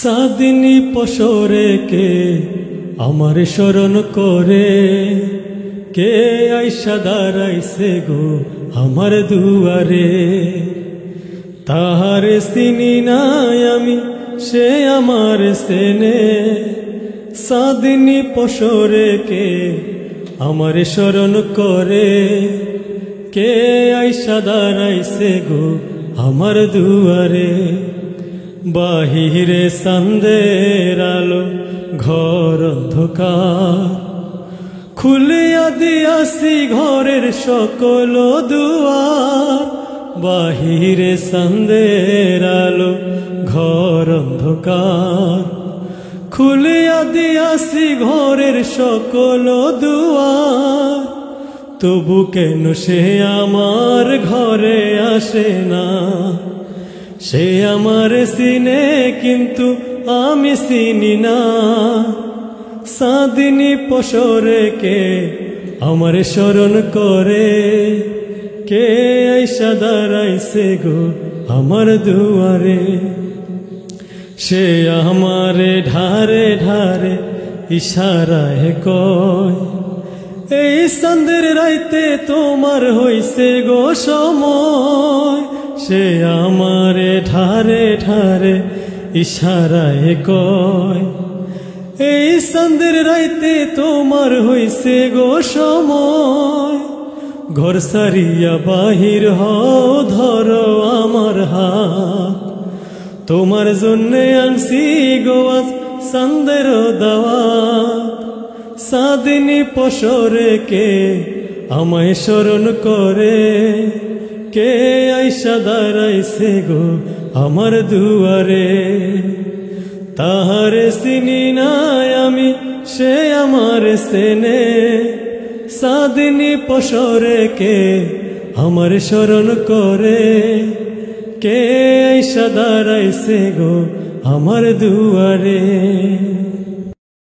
সাদিনী পশরে কে আমার স্মরণ করে, কে আইসা দাঁড়াইছে গো আমার দুয়ারে। তাহারে চিনি নাই আমি, সে আমার চেনে। সাদিনী পশরে কে আমার স্মরণ করে, কে আইসা দাঁড়াইছে গো আমার দুয়ারে। বাহিরে চাঁদের আলো, ঘর অন্ধকার, খুলিয়া দিয়াছি ঘরের সকল দুয়ার। বাহিরে চাঁদের আলো, ঘর অন্ধকার, খুলিয়া দিয়াছি ঘরের সকল দুয়ার। তবু কেন সে আমার ঘরে আসে না? সে আমার চিনে কিন্তু আমি চিনি না। সাদিনী পশরে কে আমার স্মরণ করে, কে আইসা দাঁড়াইছে গো আমার দুয়ারে। সে আমারে ঢারে ঢারে ইশারায় কয়, এই চাঁদের রাইতে তোমার হইছে গো সময়। সে আমারে ঢারে ঢারে ইশারায় কয়, এই চাঁদের রাইতে তোমার হইছে গো সময়। ঘর সারিয়া বাহির হও, ধরো আমার হাত, তোমার জন্যে আনছি গো আজ চাঁদের দাওয়াত। সাদিনী পশরে কে আমায় স্মরণ করে, কে আইসা দাঁড়াইছে গো আমার দুয়ারে। তাহারে চিনি নাই আমি, সে আমার চেনে। সাদিনী পশরে কে আমার স্মরণ করে, কে আইসা দাঁড়াইছে গো আমার দুয়ারে।